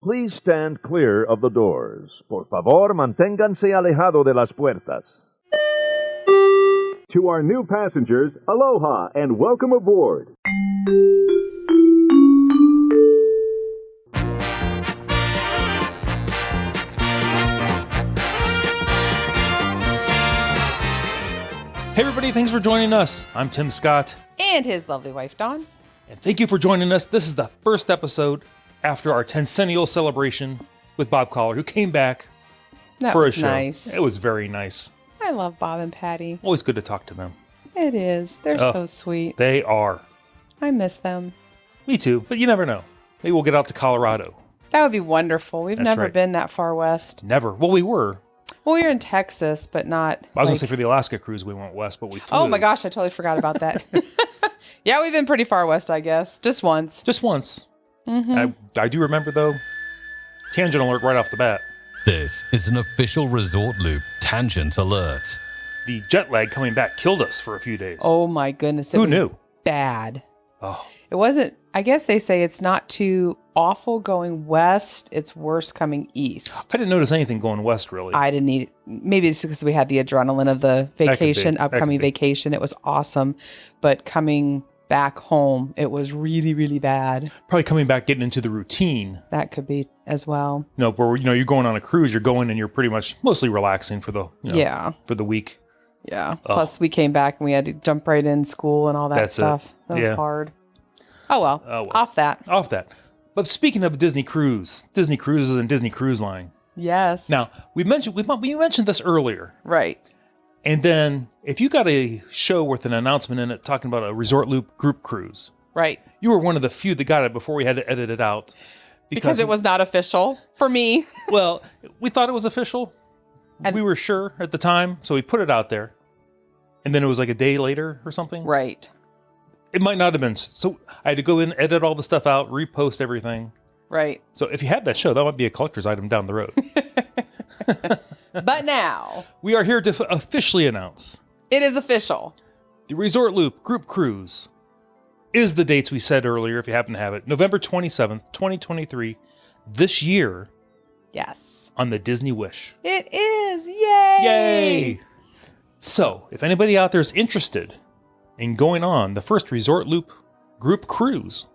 Please stand clear of the doors. Por favor, manténganse alejado de las puertas. To our new passengers, aloha and welcome aboard. Hey everybody, thanks for joining us. I'm Tim Scott. And his lovely wife, Dawn. And thank you for joining us. This is the first episode after our Tencennial celebration with Bob Collar, who came back for a show. Nice. It was very nice. I love Bob and Patty. Always good to talk to them. It is. They're so sweet. They are. I miss them. Me too, but you never know. Maybe we'll get out to Colorado. That would be wonderful. We've That's never right. been that far west. Never. Well, we were. Well, we were in Texas, but not. I was going to say for the Alaska cruise, we went west, but we flew. Oh my gosh, I totally forgot about that. Yeah, we've been pretty far west, I guess. Just once. Just once. Mm-hmm. I do remember, though, tangent alert right off the bat. This is an official Resort Loop tangent alert. The jet lag coming back killed us for a few days. Oh my goodness. Who knew? Bad. Oh. It wasn't, I guess they say it's not too awful going west. It's worse coming east. I didn't notice anything going west, really. I didn't need it. Maybe it's because we had the adrenaline of the vacation, upcoming be. vacation. It was awesome. But coming back home, it was really, really bad. Probably coming back, getting into the routine. That could be as well. Where you're going on a cruise, you're going and you're pretty much mostly relaxing for the for the week. Yeah. Plus, we came back and we had to jump right in school and all that stuff. That was hard. Oh well. Off that. But speaking of Disney Cruises and Disney Cruise Line. Yes. Now, we mentioned this earlier. Right. And then if you got a show with an announcement in it talking about a Resort Loop group cruise. Right. You were one of the few that got it before we had to edit it out. Because it was not official for me. Well, we thought it was official. And we were sure at the time, so we put it out there. And then it was like a day later or something. Right. It might not have been. So I had to go in, edit all the stuff out, repost everything. Right. So if you had that show, that might be a collector's item down the road. But now, we are here to officially announce. It is official. The Resort Loop Group Cruise is the dates we said earlier, if you happen to have it. November 27th, 2023, this year. Yes. On the Disney Wish. It is. Yay! Yay! So, if anybody out there is interested in going on the first Resort Loop group cruise,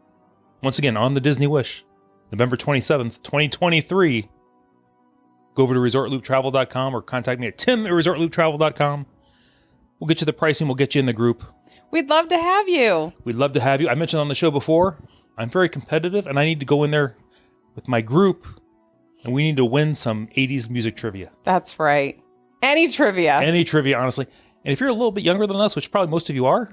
once again, on the Disney Wish, November 27th, 2023, go over to ResortLoopTravel.com or contact me at tim@ResortLoopTravel.com. We'll get you the pricing. We'll get you in the group. We'd love to have you. We'd love to have you. I mentioned on the show before, I'm very competitive, and I need to go in there with my group, and we need to win some 80s music trivia. That's right. Any trivia, honestly. And if you're a little bit younger than us, which probably most of you are,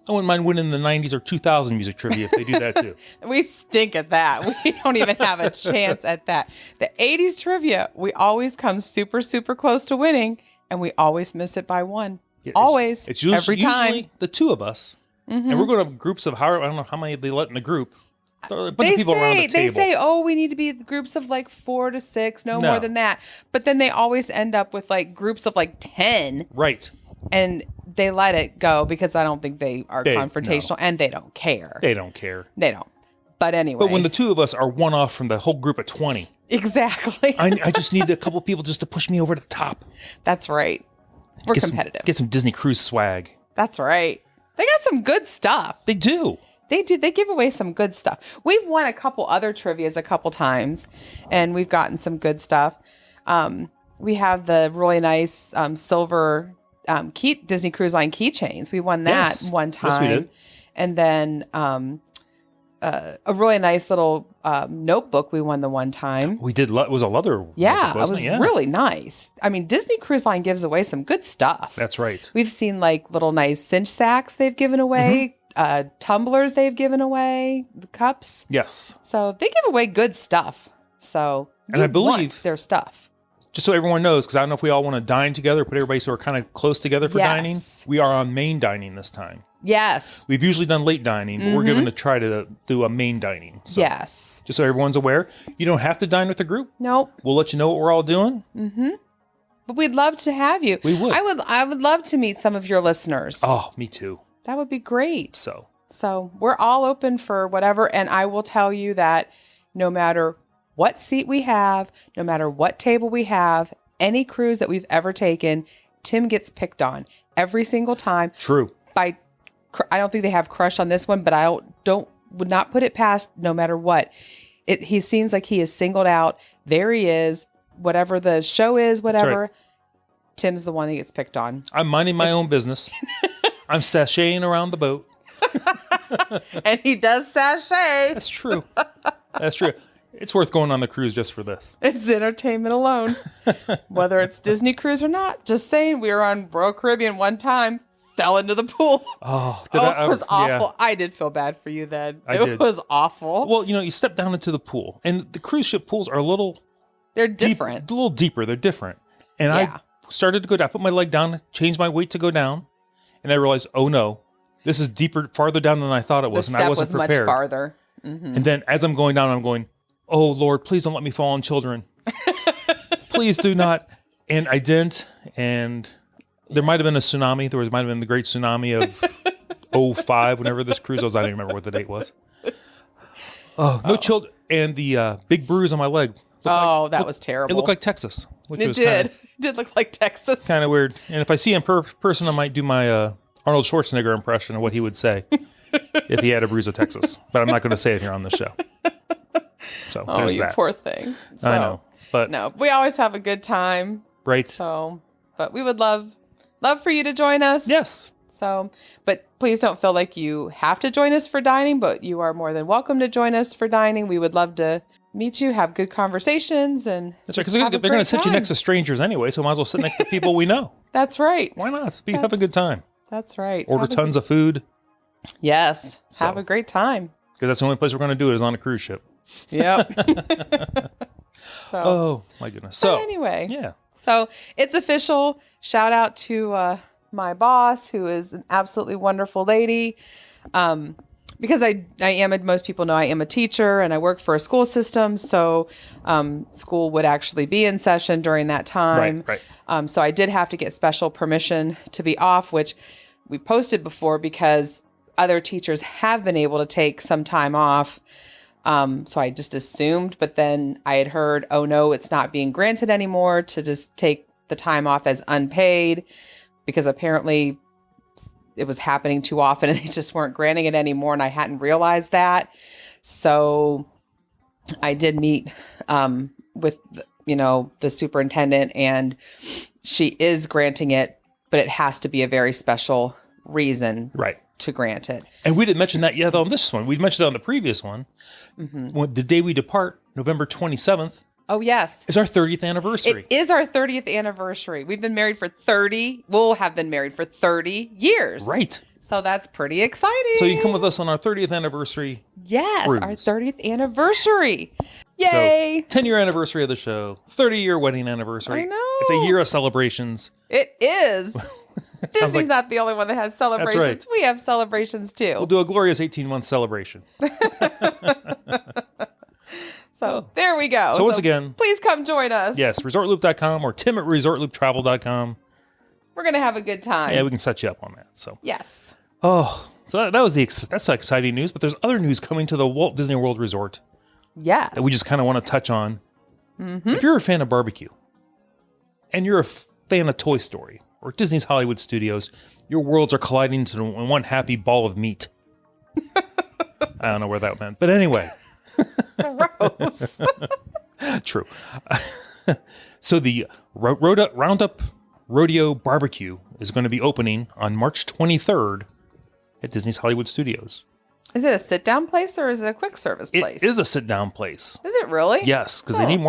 I wouldn't mind winning the 90s or 2000 music trivia if they do that too. We stink at that. We don't even have a chance at that. The 80s trivia, we always come super, super close to winning, and we always miss it by one. Yeah, always. It's usually, every time. Usually the two of us. Mm-hmm. And we're going to have groups of, I don't know how many they let in the group. There are a bunch of people around the table. They say, we need to be groups of like 4 to 6, no more than that. But then they always end up with like groups of like 10. Right. And they let it go because I don't think they are confrontational and they don't care. They don't care. They don't. But anyway. But when the two of us are one off from the whole group of 20. Exactly. I just need a couple people just to push me over the top. That's right. We're competitive. Get some Disney Cruise swag. That's right. They got some good stuff. They do. They do. They give away some good stuff. We've won a couple other trivias a couple times, and we've gotten some good stuff. We have the really nice silver Disney Cruise Line keychains. We won that one time. Yes, we did. And then a really nice little notebook we won the one time. We did. It was a leather. Yeah, it was really nice. I mean, Disney Cruise Line gives away some good stuff. That's right. We've seen like little nice cinch sacks they've given away. Tumblers they've given away, the cups. Yes. So they give away good stuff. So and I believe their stuff. Just so everyone knows, because I don't know if we all want to dine together, put everybody so we're kind of close together for dining. We are on main dining this time. Yes. We've usually done late dining, but we're going to try to do a main dining. So, yes. Just so everyone's aware, you don't have to dine with the group. Nope. We'll let you know what we're all doing. Mm-hmm. But we'd love to have you. We would. I would love to meet some of your listeners. Oh, me too. That would be great. So we're all open for whatever. And I will tell you that no matter what seat we have, no matter what table we have, any cruise that we've ever taken, Tim gets picked on every single time. True. I don't think they have crush on this one, but I would not put it past no matter what. He seems like he is singled out. There he is. Whatever the show is, whatever. Right. Tim's the one that gets picked on. I'm minding my own business. I'm sashaying around the boat. And he does sashay. That's true. That's true. It's worth going on the cruise just for this. It's entertainment alone. Whether it's Disney cruise or not. Just saying, we were on Royal Caribbean one time, fell into the pool. Oh, it was awful. Yeah. I did feel bad for you then. It was awful. Well, you step down into the pool, and the cruise ship pools are they're different. A little deeper. They're different. And I started to go down. I put my leg down, changed my weight to go down, and I realized, oh no, this is farther down than I thought it was, and I wasn't prepared. Much farther. Mm-hmm. And then as I'm going down, I'm going, oh Lord, please don't let me fall on children. Please do not. And I didn't. And there might have been a tsunami. Might have been the great tsunami of 05, whenever this cruise was. I don't even remember what the date was. Oh, no children. And the big bruise on my leg. That was terrible. It looked like Texas. It did look like Texas. Kind of weird. And if I see him person, I might do my Arnold Schwarzenegger impression of what he would say if he had a bruise of Texas. But I'm not going to say it here on the show. So there's that. Poor thing. So, I know. But no, we always have a good time. Right. So, but we would love for you to join us. Yes. So, but please don't feel like you have to join us for dining, but you are more than welcome to join us for dining. We would love to meet you, have good conversations, and that's right, because they're going to sit you next to strangers anyway, so might as well sit next to people we know. That's right. Why not? Have a good time. That's right. Order tons of food. Yes. Have a great time. Because that's the only place we're going to do it is on a cruise ship. Yep. Oh, my goodness. So, anyway. Yeah. So, it's official. Shout out to my boss, who is an absolutely wonderful lady. Because most people know I am a teacher and I work for a school system. So, school would actually be in session during that time. Right. So I did have to get special permission to be off, which we posted before because other teachers have been able to take some time off. So I just assumed, but then I had heard, oh no, it's not being granted anymore to just take the time off as unpaid, because apparently it was happening too often and they just weren't granting it anymore. And I hadn't realized that. So I did meet with, the superintendent, and she is granting it, but it has to be a very special reason to grant it. And we didn't mention that yet on this one. We mentioned it on the previous one. Mm-hmm. When the day we depart, November 27th. Oh, yes. Is our 30th anniversary. It is our 30th anniversary. We've been married for we'll have been married for 30 years. Right. So that's pretty exciting. So you can come with us on our 30th anniversary. Yes, cruise. Our 30th anniversary. Yay. So 10-year anniversary of the show, 30-year wedding anniversary. I know. It's a year of celebrations. It is. Disney's not the only one that has celebrations. That's right. We have celebrations too. We'll do a glorious 18-month celebration. So there we go. So once again, please come join us. Yes, ResortLoop.com or Tim at ResortLoopTravel.com. We're going to have a good time. Yeah, we can set you up on that. So yes. Oh, so that was that's exciting news. But there's other news coming to the Walt Disney World Resort. Yes. That we just kind of want to touch on. Mm-hmm. If you're a fan of barbecue and you're a fan of Toy Story or Disney's Hollywood Studios, your worlds are colliding into one happy ball of meat. I don't know where that went, but anyway. Gross. True. So the Roundup Rodeo BBQ is going to be opening on March 23rd at Disney's Hollywood Studios. Is it a sit-down place or is it a quick service place? It is a sit-down place. Is it really? Yes, because they need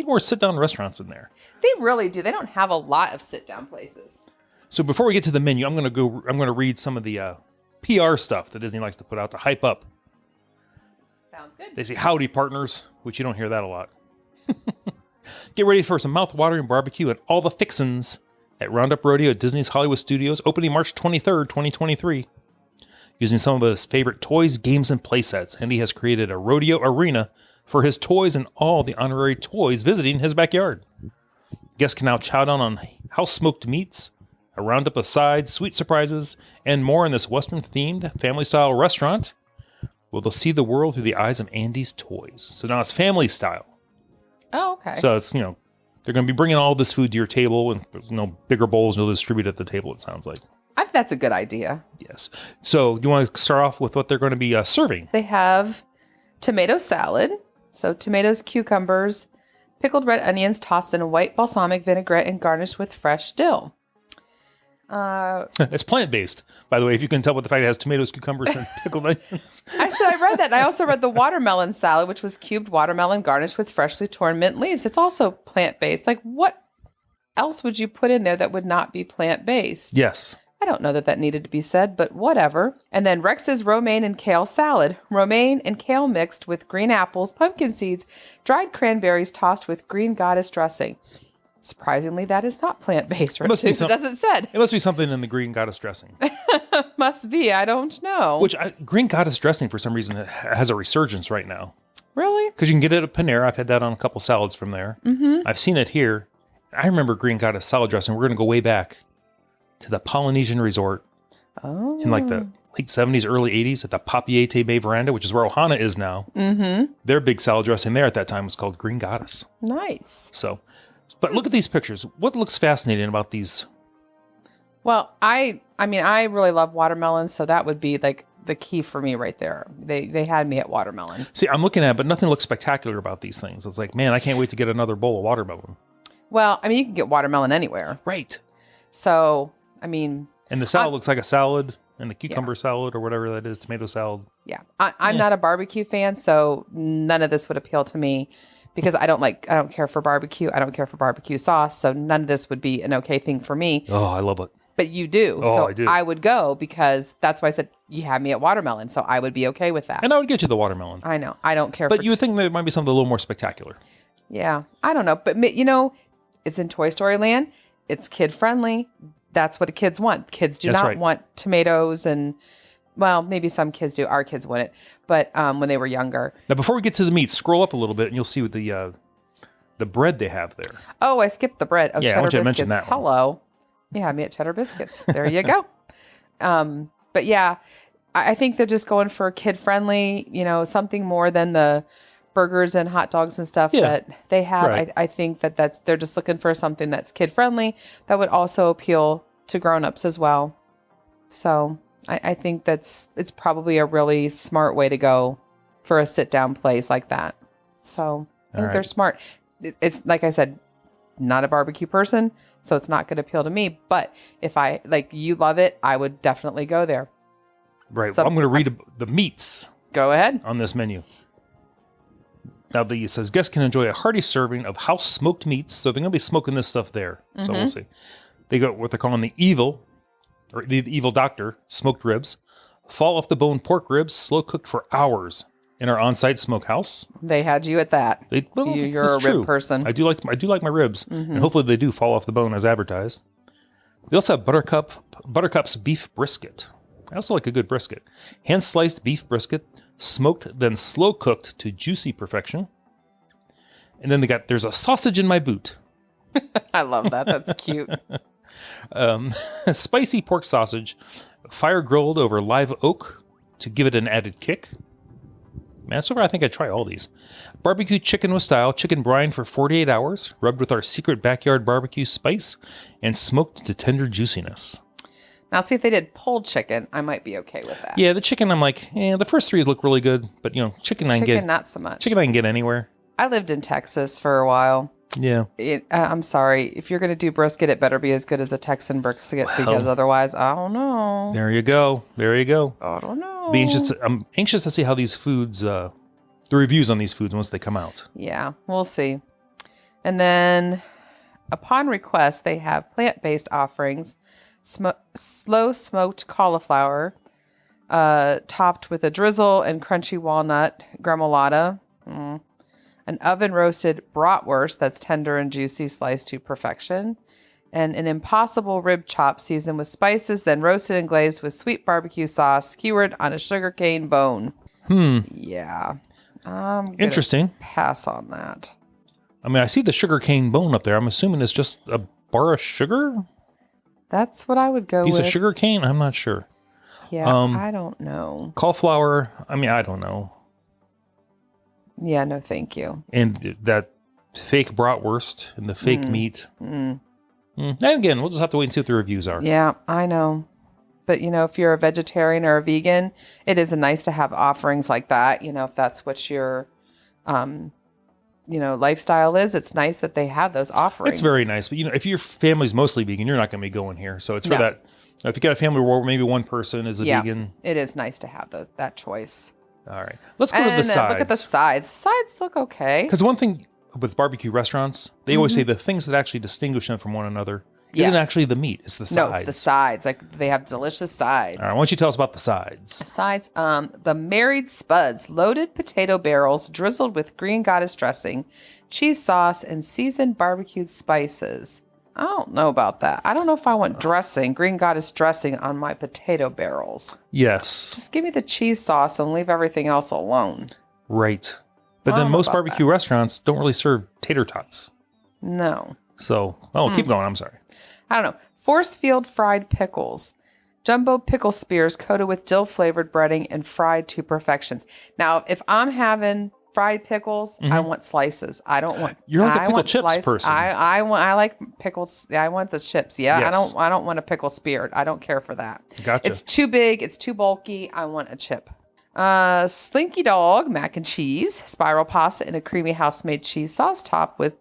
more sit-down restaurants in there. They really do. They don't have a lot of sit-down places. So before we get to the menu, I'm going to read some of the PR stuff that Disney likes to put out to hype up. Sounds good. They say, howdy, partners, which you don't hear that a lot. Get ready for some mouth-watering barbecue and all the fixins at Roundup Rodeo at Disney's Hollywood Studios, opening March 23rd, 2023. Using some of his favorite toys, games, and playsets, Andy has created a rodeo arena for his toys and all the honorary toys visiting his backyard. Guests can now chow down on house-smoked meats, a roundup of sides, sweet surprises, and more in this Western-themed, family-style restaurant. Well, they'll see the world through the eyes of Andy's toys. So now it's family style. Oh, okay. So it's, they're going to be bringing all this food to your table and, bigger bowls and they'll distribute at the table, it sounds like. I think that's a good idea. Yes. So you want to start off with what they're going to be serving? They have tomato salad. So tomatoes, cucumbers, pickled red onions tossed in a white balsamic vinaigrette and garnished with fresh dill. It's plant-based, by the way, if you can tell by the fact it has tomatoes, cucumbers, and pickled onions. I read that. And I also read the watermelon salad, which was cubed watermelon garnished with freshly torn mint leaves. It's also plant-based. Like, what else would you put in there that would not be plant-based? Yes. I don't know that needed to be said, but whatever. And then Rex's romaine and kale salad. Romaine and kale mixed with green apples, pumpkin seeds, dried cranberries tossed with green goddess dressing. Surprisingly, that is not plant-based. It doesn't said. It must be something in the green goddess dressing. Must be. I don't know. Which green goddess dressing, for some reason, has a resurgence right now. Really? Because you can get it at Panera. I've had that on a couple salads from there. Mm-hmm. I've seen it here. I remember green goddess salad dressing. We're going to go way back to the Polynesian resort in like the late 70s, early 80s at the Papiete Bay Veranda, which is where Ohana is now. Mm-hmm. Their big salad dressing there at that time was called green goddess. Nice. So... But look at these pictures. What looks fascinating about these? Well, I really love watermelon, so that would be like the key for me right there. They had me at watermelon. See, I'm looking at it, but nothing looks spectacular about these things. It's like, man, I can't wait to get another bowl of watermelon. Well, you can get watermelon anywhere. Right. So, And the salad looks like a salad, and the cucumber salad or whatever that is, tomato salad. Yeah. I'm not a barbecue fan, so none of this would appeal to me. Because I don't care for barbecue. I don't care for barbecue sauce. So none of this would be an okay thing for me. Oh, I love it. But you do. Oh, so I do. I would go because that's why I said you had me at watermelon. So I would be okay with that. And I would get you the watermelon. I know. I don't care But you would think there might be something a little more spectacular. Yeah. I don't know. But, it's in Toy Story Land. It's kid friendly. That's what kids want. Kids do not want tomatoes and... Well, maybe some kids do. Our kids wouldn't, but when they were younger. Now, before we get to the meat, scroll up a little bit, and you'll see what the bread they have there. Oh, I skipped the bread. Oh, yeah, cheddar I want you to biscuits. mention that one. Hello, you had me at cheddar biscuits. There you go. But yeah, I think they're just going for kid friendly. Something more than the burgers and hot dogs and stuff that they have. Right. I think they're just looking for something that's kid friendly that would also appeal to grown-ups as well. So. I think it's probably a really smart way to go for a sit-down place like that. So I think they're smart. It's like I said, not a barbecue person, so it's not going to appeal to me. But if you love it, I would definitely go there. Right. Well, I'm going to read the meats. Go ahead. On this menu. Now, it says guests can enjoy a hearty serving of house smoked meats. So they're going to be smoking this stuff there. Mm-hmm. So we'll see. They got what they're calling the evil doctor smoked ribs, fall off the bone pork ribs, slow cooked for hours in our on-site smokehouse. They had you at that. You're a rib person. I do like my ribs, and hopefully they do fall off the bone as advertised. They also have Buttercup's beef brisket. I also like a good brisket. Hand-sliced beef brisket, smoked then slow cooked to juicy perfection. And then there's a sausage in my boot. I love that. That's cute. Spicy pork sausage, fire grilled over live oak to give it an added kick. Man, so far I think I'd try all these. Barbecue chicken with style, chicken brine for 48 hours, rubbed with our secret backyard barbecue spice, and smoked to tender juiciness. Now, see if they did pulled chicken, I might be okay with that. Yeah, the chicken, I'm like, the first three look really good, but chicken I can get. Not so much. Chicken I can get anywhere. I lived in Texas for a while. Yeah. I'm sorry. If you're going to do brisket, it better be as good as a Texan brisket because otherwise, I don't know. There you go. I don't know. I'm anxious to see how these foods, the reviews on these foods once they come out. Yeah, we'll see. And then upon request, they have plant-based offerings, slow smoked cauliflower, topped with a drizzle and crunchy walnut gremolata. An oven-roasted bratwurst that's tender and juicy, sliced to perfection. And an impossible rib chop seasoned with spices, then roasted and glazed with sweet barbecue sauce, skewered on a sugarcane bone. Yeah. Interesting. Pass on that. I see the sugarcane bone up there. I'm assuming it's just a bar of sugar? That's what I would go with. Piece of sugarcane? I'm not sure. Yeah, I don't know. Cauliflower? I don't know. Yeah, no, thank you. And that fake bratwurst and the fake meat. And again, we'll just have to wait and see what the reviews are. Yeah, I know. But, if you're a vegetarian or a vegan, it is nice to have offerings like that. If that's what your, lifestyle is, it's nice that they have those offerings. It's very nice. But, if your family's mostly vegan, you're not going to be going here. So it's for that. If you got a family where maybe one person is a vegan. It is nice to have that choice. All right. Let's go to the sides. Look at the sides. The sides look okay. Because one thing with barbecue restaurants, they always say the things that actually distinguish them from one another isn't actually the meat, it's the sides. No, it's the sides. Like, they have delicious sides. All right, why don't you tell us about the sides? Sides, the married spuds, loaded potato barrels drizzled with green goddess dressing, cheese sauce, and seasoned barbecued spices. I don't know about that. I don't know if I want green goddess dressing on my potato barrels. Yes. Just give me the cheese sauce and leave everything else alone. Right. But then most barbecue restaurants don't really serve tater tots. No. So, keep going. I'm sorry. I don't know. Force field fried pickles. Jumbo pickle spears coated with dill-flavored breading and fried to perfections. Now, if I'm having fried pickles, I want slices. I don't want. You're like a pickle chips person. I like pickles. I want the chips. Yeah, Yes. I don't want a pickle speared. I don't care for that. Gotcha. It's too big. It's too bulky. I want a chip. Slinky Dog mac and cheese, spiral pasta in a creamy house-made cheese sauce topped with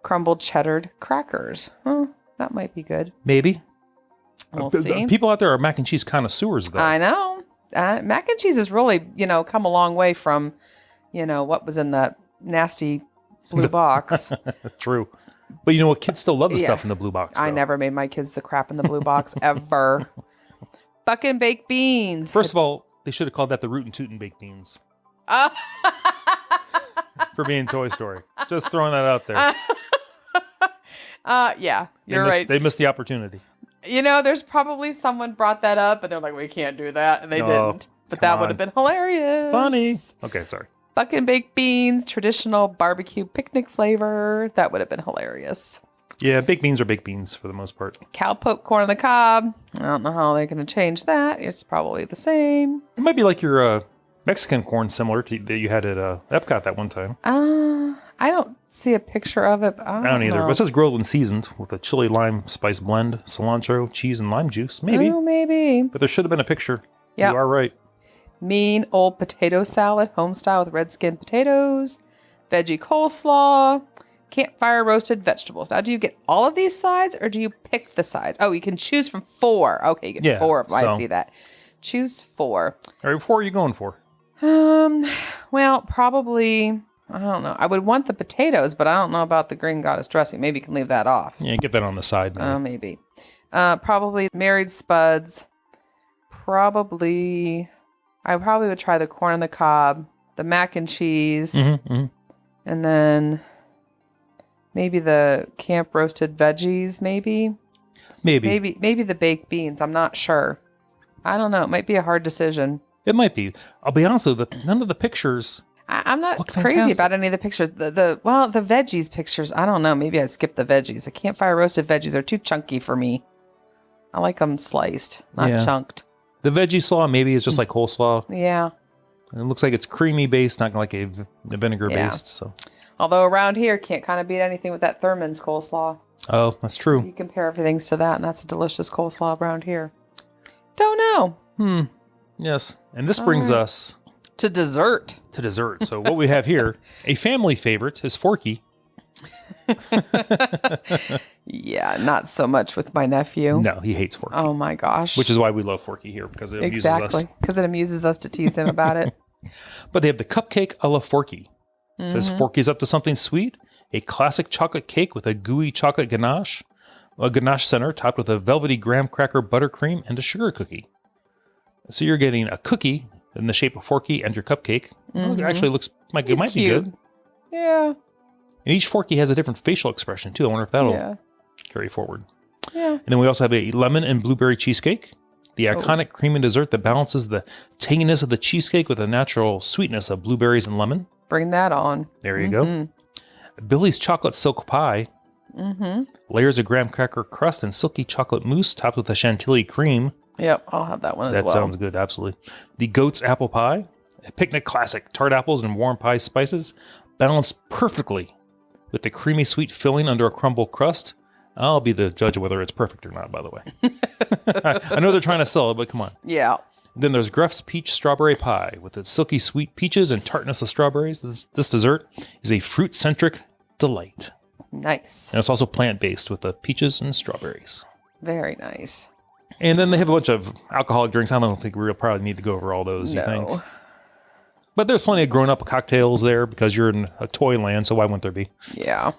crumbled cheddar crackers. That might be good. Maybe. We'll see. People out there are mac and cheese connoisseurs, though. I know. Mac and cheese has really, come a long way from, what was in that nasty blue box. True. But you know what? Kids still love the stuff in the blue box, though. I never made my kids the crap in the blue box, ever. Fucking baked beans. First of all, they should have called that the Rootin' Tootin' Baked Beans. For being Toy Story. Just throwing that out there. Yeah, you're right. They missed the opportunity. There's probably someone brought that up, and they're like, we can't do that, and they didn't. But that would have been hilarious. Funny. Okay, sorry. Fucking baked beans, traditional barbecue picnic flavor. That would have been hilarious. Yeah, baked beans are baked beans for the most part. Cowpoke corn on the cob. I don't know how they're going to change that. It's probably the same. It might be like your Mexican corn similar to that you had at Epcot that one time. I don't see a picture of it. But I don't either. know. But it says grilled and seasoned with a chili lime spice blend, cilantro, cheese, and lime juice. Maybe. Oh, maybe. But there should have been a picture. Yep. You are right. Mean old potato salad, home style with red skin potatoes, veggie coleslaw, campfire roasted vegetables. Now, do you get all of these sides or do you pick the sides? Oh, you can choose from 4. Okay, you get 4. I see that. Choose 4. All right, 4 are you going for? Well, probably, I don't know. I would want the potatoes, but I don't know about the green goddess dressing. Maybe you can leave that off. Yeah, get that on the side. Maybe. Probably married spuds. I probably would try the corn on the cob, the mac and cheese, and then maybe the camp roasted veggies, maybe the baked beans. I'm not sure. I don't know. It might be a hard decision. It might be. I'll be honest though, none of the pictures. I'm not crazy about any of the pictures. The veggies pictures. I don't know. Maybe I'd skip the veggies. The campfire roasted veggies are too chunky for me. I like them sliced, not chunked. The veggie slaw maybe is just like coleslaw. Yeah. And it looks like it's creamy based, not like a vinegar based. So. Although around here, can't kind of beat anything with that Thurman's coleslaw. Oh, that's true. You compare everything to that, and that's a delicious coleslaw around here. Don't know. Yes. And this brings us... to dessert. So what we have here, a family favorite is Forky. Yeah, not so much with my nephew. No, he hates Forky. Oh my gosh. Which is why we love Forky here, because it amuses us. Exactly, because it amuses us to tease him about it. But they have the cupcake a la Forky. It says Forky's up to something sweet. A classic chocolate cake with a gooey chocolate ganache. A ganache center topped with a velvety graham cracker buttercream and a sugar cookie. So you're getting a cookie in the shape of Forky and your cupcake. Well, it actually looks like it might be good. Yeah. And each Forky has a different facial expression, too. I wonder if that'll carry forward. Yeah. And then we also have a lemon and blueberry cheesecake. The iconic creamy dessert that balances the tanginess of the cheesecake with the natural sweetness of blueberries and lemon. Bring that on. There you go. Billy's chocolate silk pie. Layers of graham cracker crust and silky chocolate mousse topped with a chantilly cream. Yep, I'll have that one as well. That sounds good, absolutely. The goat's apple pie. A picnic classic. Tart apples and warm pie spices balanced perfectly with the creamy sweet filling under a crumble crust. I'll be the judge of whether it's perfect or not, by the way. I know they're trying to sell it, but come on. Yeah. Then there's Gruff's Peach Strawberry Pie with its silky sweet peaches and tartness of strawberries. This dessert is a fruit-centric delight. Nice. And it's also plant-based with the peaches and strawberries. Very nice. And then they have a bunch of alcoholic drinks. I don't think we'll probably need to go over all those, you think? But there's plenty of grown-up cocktails there because you're in a toy land, so why wouldn't there be? Yeah.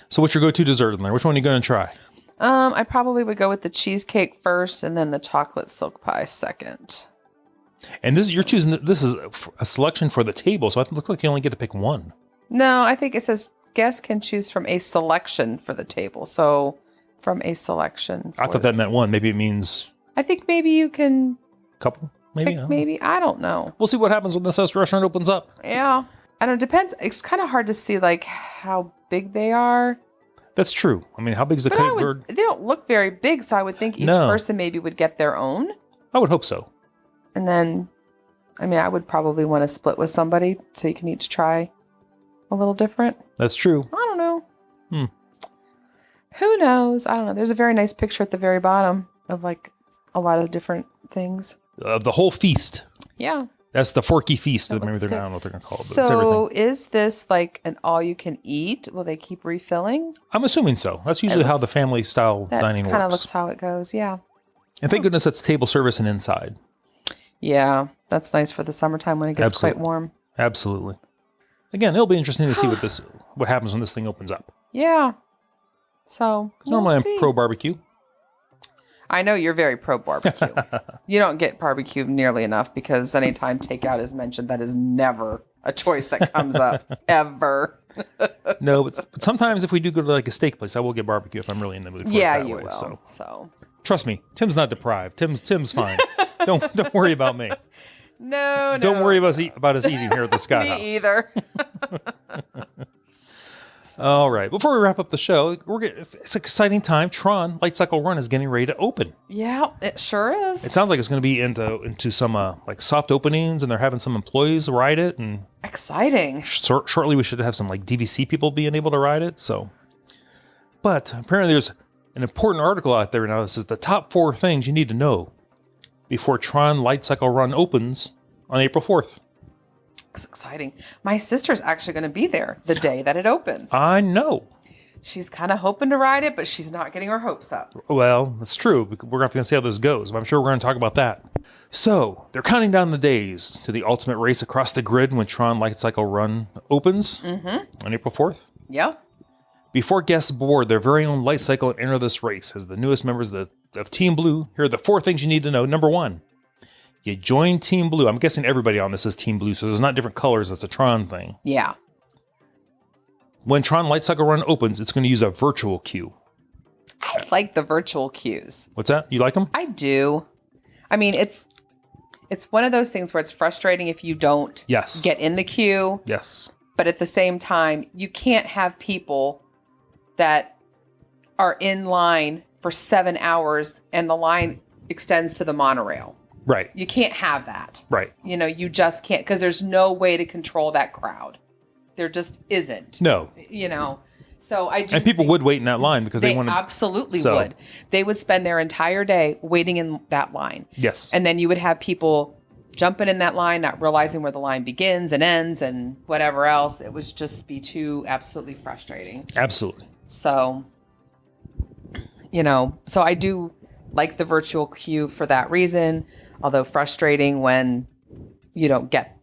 So what's your go-to dessert in there? Which one are you going to try? I probably would go with the cheesecake first and then the chocolate silk pie second. And you're choosing, this is a selection for the table, so it looks like you only get to pick one. No, I think it says guests can choose from a selection for the table. So from a selection. I thought that meant one. Maybe it means... I think maybe you can... Couple? Maybe? Pick maybe. I don't know. We'll see what happens when this restaurant opens up. Yeah. I don't know. Depends. It's kind of hard to see like how big they are. That's true. I mean, how big is the cutting board? They don't look very big, so I would think each person maybe would get their own. I would hope so. And then, I mean, I would probably want to split with somebody so you can each try a little different. That's true. I don't know. Who knows? I don't know. There's a very nice picture at the very bottom of like a lot of different things. The whole feast. Yeah. That's the Forky Feast. Maybe I don't know what they're going to call it, but it's everything. So is this like an all-you-can-eat? Will they keep refilling? I'm assuming so. That's usually how the family-style dining works. That kind of looks how it goes, yeah. And thank goodness it's table service and inside. Yeah, that's nice for the summertime when it gets quite warm. Absolutely. Again, it'll be interesting to see what happens when this thing opens up. Yeah. So normally I'm pro barbecue. I know you're very pro barbecue. You don't get barbecue nearly enough because anytime takeout is mentioned, that is never a choice that comes up ever. No, but sometimes if we do go to like a steak place, I will get barbecue if I'm really in the mood for it that way. Will. So trust me, Tim's not deprived. Tim's fine. Don't worry about me. No. Don't worry about us eating here at the Scott House. Me either. All right. Before we wrap up the show, it's an exciting time. Tron Lightcycle Run is getting ready to open. Yeah, it sure is. It sounds like it's going to be into some like soft openings, and they're having some employees ride it. And exciting. Shortly, we should have some like DVC people being able to ride it. So, but apparently, there's an important article out there now that says the top 4 things you need to know before Tron Lightcycle Run opens on April 4th. It's exciting. My sister's actually going to be there the day that it opens. I know. She's kind of hoping to ride it, but she's not getting her hopes up. Well, that's true. We're going to have to see how this goes. But I'm sure we're going to talk about that. So, they're counting down the days to the ultimate race across the grid when Tron Lightcycle Run opens on April 4th. Yeah. Before guests board their very own light cycle and enter this race as the newest members of Team Blue, here are the 4 things you need to know. Number 1. You join Team Blue. I'm guessing everybody on this is Team Blue, so there's not different colors. It's a Tron thing. Yeah. When Tron Lightcycle Run opens, it's going to use a virtual queue. I like the virtual queues. What's that? You like them? I do. I mean, it's one of those things where it's frustrating if you don't get in the queue. Yes. But at the same time, you can't have people that are in line for 7 hours and the line extends to the monorail. Right. You can't have that. Right. You know, you just can't, because there's no way to control that crowd. There just isn't. No. You know, so I do. And people would wait in that line because they want to. Absolutely would. They would spend their entire day waiting in that line. Yes. And then you would have people jumping in that line, not realizing where the line begins and ends and whatever else. It would just be too absolutely frustrating. Absolutely. So, you know, so I do like the virtual queue for that reason, although frustrating when you don't get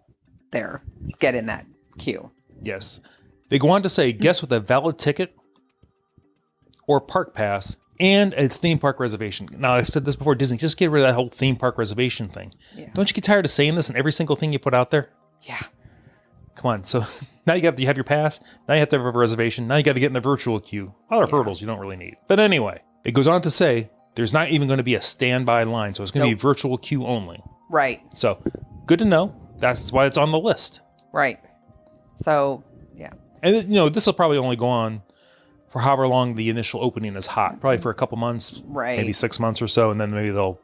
in that queue. Yes. They go on to say, guests with a valid ticket or park pass and a theme park reservation. Now, I've said this before, Disney, just get rid of that whole theme park reservation thing. Yeah. Don't you get tired of saying this in every single thing you put out there? Yeah. Come on. So now you have your pass. Now you have to have a reservation. Now you got to get in the virtual queue. Other hurdles you don't really need. But anyway, it goes on to say there's not even going to be a standby line. So it's going to be virtual queue only. Right. So good to know. That's why it's on the list. Right. So, yeah. And, you know, this will probably only go on for however long the initial opening is hot. Probably for a couple months. Right. Maybe 6 months or so. And then maybe they'll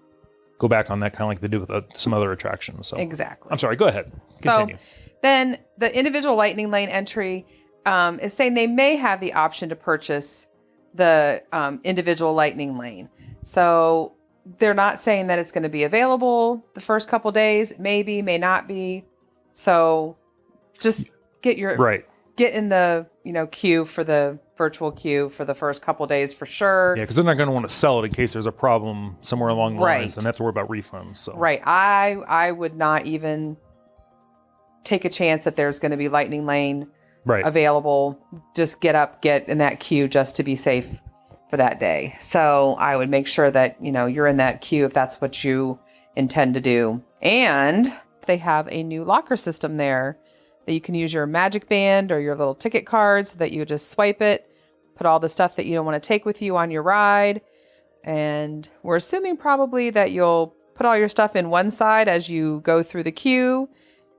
go back on that kind of like they do with some other attractions. So exactly. I'm sorry. Go ahead. Continue. So then the individual lightning lane entry, is saying they may have the option to purchase the individual lightning lane. So they're not saying that it's going to be available the first couple days. Maybe, may not be. So just get in the queue for the virtual queue for the first couple days for sure. Yeah, because they're not going to want to sell it in case there's a problem somewhere along the lines. Then they have to worry about refunds. So. Right. I would not even take a chance that there's going to be lightning lane available. Just get in that queue just to be safe for that day. So I would make sure that, you're in that queue if that's what you intend to do. And they have a new locker system there that you can use your magic band or your little ticket card so that you just swipe it, put all the stuff that you don't want to take with you on your ride. And we're assuming probably that you'll put all your stuff in one side as you go through the queue.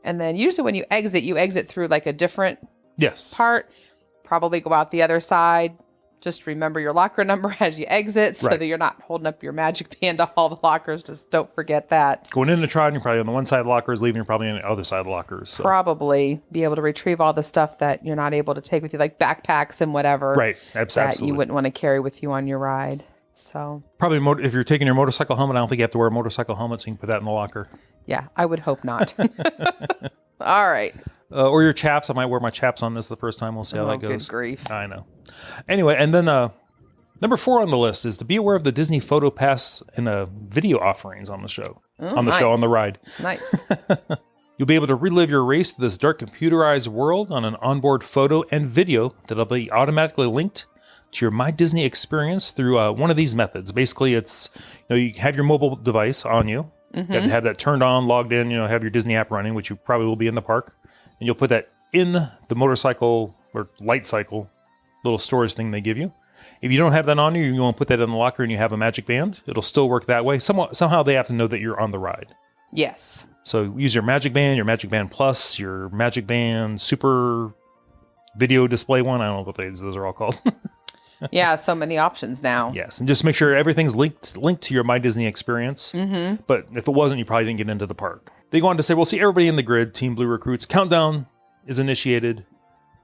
And then usually when you exit through like a different part, probably go out the other side. Just remember your locker number as you exit so that you're not holding up your magic band to all the lockers. Just don't forget that. Going in the Tron, you're probably on the one side of the lockers. Leaving, you're probably on the other side of the lockers. So. Probably be able to retrieve all the stuff that you're not able to take with you, like backpacks and whatever. Right, absolutely. That you wouldn't want to carry with you on your ride. So probably if you're taking your motorcycle helmet, I don't think you have to wear a motorcycle helmet, so you can put that in the locker. Yeah, I would hope not. All right. Or your chaps. I might wear my chaps on this the first time. We'll see how that goes. Good grief. I know. Anyway, and then number 4 on the list is to be aware of the Disney Photo Pass and video offerings on the show. On the ride. Nice. You'll be able to relive your race through this dark computerized world on an onboard photo and video that'll be automatically linked to your My Disney experience through one of these methods. Basically, it's you have your mobile device on you. You have to have that turned on, logged in, have your Disney app running, which you probably will be in the park. And you'll put that in the motorcycle or Lightcycle little storage thing they give you. If you don't have that on you, you want to put that in the locker and you have a magic band, it'll still work that way. Somehow they have to know that you're on the ride. Yes. So use your Magic Band, your Magic Band Plus, your Magic Band Super Video Display one. I don't know what those are all called. Yeah, so many options now. Yes, and just make sure everything's linked to your My Disney experience. Mm-hmm. But if it wasn't, you probably didn't get into the park. They go on to say, we'll see everybody in the grid. Team Blue recruits. Countdown is initiated.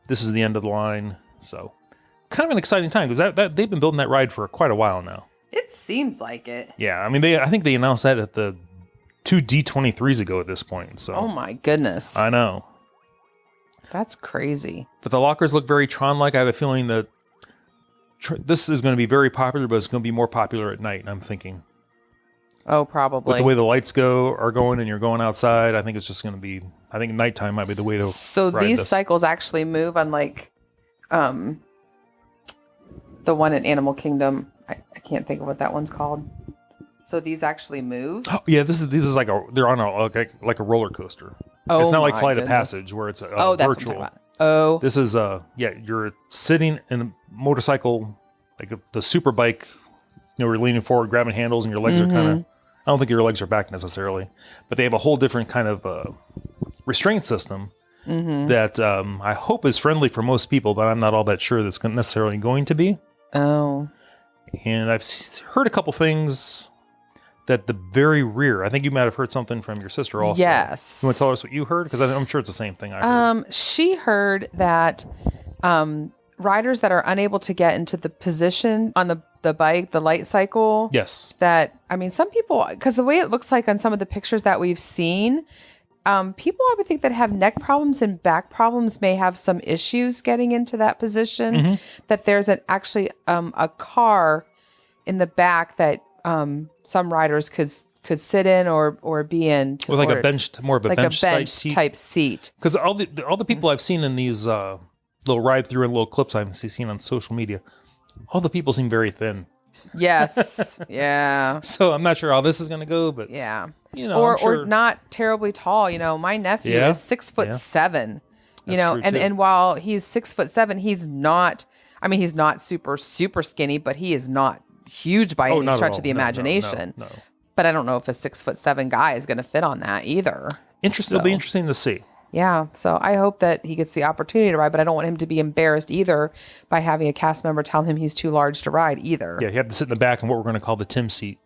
This is the end of the line. So kind of an exciting time because they've been building that ride for quite a while now. It seems like it. Yeah, I mean, I think they announced that at the 2 D23s ago at this point. So. Oh my goodness. I know. That's crazy. But the lockers look very Tron-like. I have a feeling that this is going to be very popular, but it's going to be more popular at night, I'm thinking. Oh, probably. With the way the lights are going and you're going outside, I think it's just going to be, I think nighttime might be the way to So ride these this. cycles actually move, unlike the one in Animal Kingdom. I can't think of what that one's called. So these actually move? Oh, yeah, this is like they're on like a roller coaster. Oh, it's not like Flight goodness. of Passage where it's that's virtual. what I'm talking about. Oh. This is you're sitting in a motorcycle, like the super bike, you're leaning forward, grabbing handles, and your legs are kind of, I don't think your legs are back necessarily, but they have a whole different kind of restraint system that I hope is friendly for most people, but I'm not all that sure that's necessarily going to be. Oh. And I've heard a couple things that the very rear, I think you might have heard something from your sister also. Yes. You want to tell us what you heard? Because I'm sure it's the same thing I heard. She heard that riders that are unable to get into the position on the bike, the Lightcycle. Yes. That, I mean, some people, because the way it looks like on some of the pictures that we've seen, people I would think that have neck problems and back problems may have some issues getting into that position. That there's actually a car in the back that some riders could sit in or be in, with like a bench, more of a bench type seat. Because all the people I've seen in these little ride through and little clips I've seen on social media, all the people seem very thin. Yes. Yeah. So I'm not sure how this is going to go, but yeah, or not terribly tall. My nephew is 6'7". And while he's 6'7", he's not. I mean, he's not super super skinny, but he is not huge by any stretch of the imagination. No. But I don't know if a 6'7" guy is going to fit on that either. It'll be interesting to see. Yeah. So I hope that he gets the opportunity to ride, but I don't want him to be embarrassed either by having a cast member tell him he's too large to ride either. Yeah, you have to sit in the back in what we're going to call the Tim seat.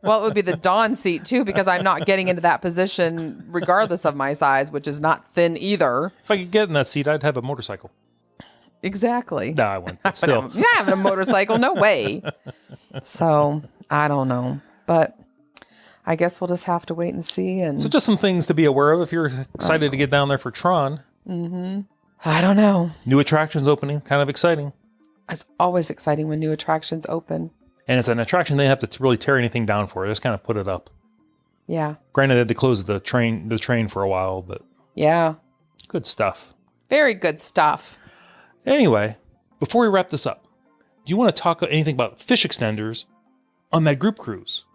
Well, it would be the Dawn seat too, because I'm not getting into that position regardless of my size, which is not thin either. If I could get in that seat, I'd have a motorcycle. Exactly. No, I wouldn't. But still. You're not having a motorcycle. No way. So I don't know, but I guess we'll just have to wait and see. And So just some things to be aware of if you're excited to get down there for Tron. I don't know. New attractions opening, kind of exciting. It's always exciting when new attractions open. And it's an attraction they have to really tear anything down for. They just kind of put it up. Yeah. Granted, they had to close the train for a while, but Yeah. good stuff. Very good stuff. Anyway, before we wrap this up, do you want to talk anything about fish extenders on that group cruise?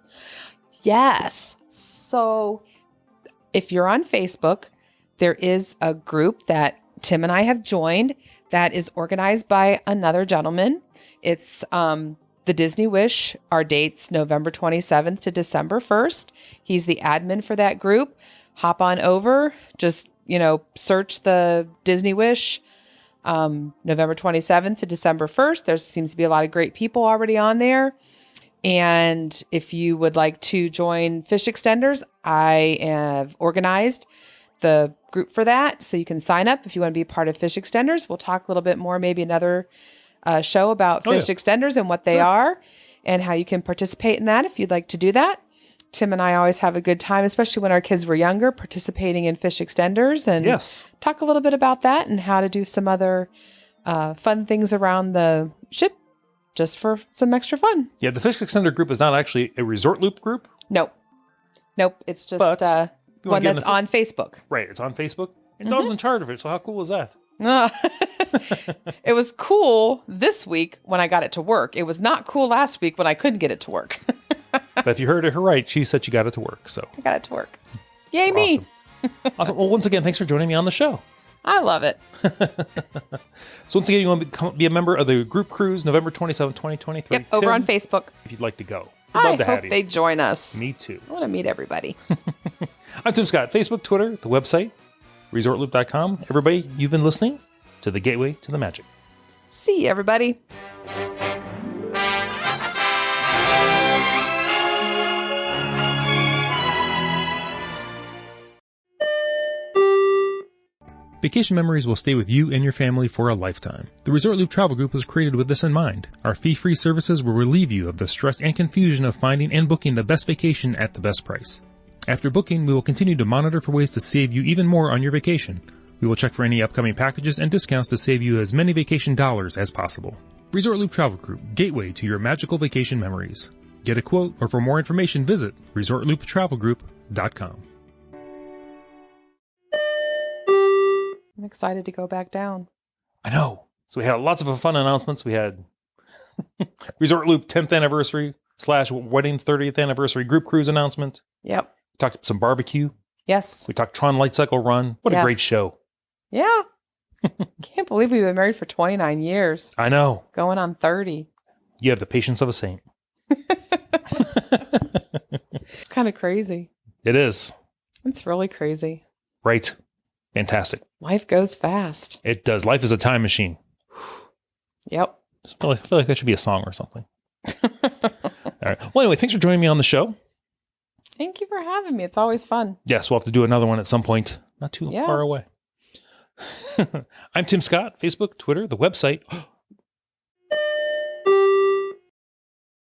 Yes. So if you're on Facebook, there is a group that Tim and I have joined that is organized by another gentleman. It's the Disney Wish. Our date's November 27th to December 1st. He's the admin for that group. Hop on over. Just, search the Disney Wish. November 27th to December 1st. There seems to be a lot of great people already on there. And if you would like to join Fish Extenders, I have organized the group for that. So you can sign up if you want to be a part of Fish Extenders. We'll talk a little bit more, maybe another show about Fish Extenders and what they are and how you can participate in that if you'd like to do that. Tim and I always have a good time, especially when our kids were younger, participating in Fish Extenders and talk a little bit about that and how to do some other fun things around the ship just for some extra fun. Yeah, the Fish Extender group is not actually a Resort Loop group. Nope. It's just one that's on Facebook. Right, it's on Facebook. And Dawn's in charge of it, so how cool is that? It was cool this week when I got it to work. It was not cool last week when I couldn't get it to work. But if you heard her right, she said she got it to work. So I got it to work. Yay, me. Awesome. Well, once again, thanks for joining me on the show. I love it. So once again, you want to be a member of the group cruise November 27th, 2023. Yep, over on Facebook. If you'd like to go. I Love to have hope you. they join us. Me too. I want to meet everybody. I'm Tim Scott. Facebook, Twitter, the website, ResortLoop.com. Everybody, you've been listening to the Gateway to the Magic. See you, everybody. Vacation memories will stay with you and your family for a lifetime. The Resort Loop Travel Group was created with this in mind. Our fee-free services will relieve you of the stress and confusion of finding and booking the best vacation at the best price. After booking, we will continue to monitor for ways to save you even more on your vacation. We will check for any upcoming packages and discounts to save you as many vacation dollars as possible. Resort Loop Travel Group, gateway to your magical vacation memories. Get a quote, or for more information, visit ResortLoopTravelGroup.com. I'm excited to go back down. I know. So we had lots of fun announcements. We had Resort Loop 10th anniversary / wedding 30th anniversary group cruise announcement. Yep. We talked some barbecue. Yes. We talked Tron Lightcycle Run. What a great show. Yeah. Can't believe we've been married for 29 years. I know. Going on 30. You have the patience of a saint. It's kind of crazy. It is. It's really crazy. Right. Fantastic. Life goes fast. It does. Life is a time machine. Yep. I feel like that should be a song or something. All right. Well, anyway, thanks for joining me on the show. Thank you for having me. It's always fun. Yes, we'll have to do another one at some point. Not too far away. I'm Tim Scott. Facebook, Twitter, the website.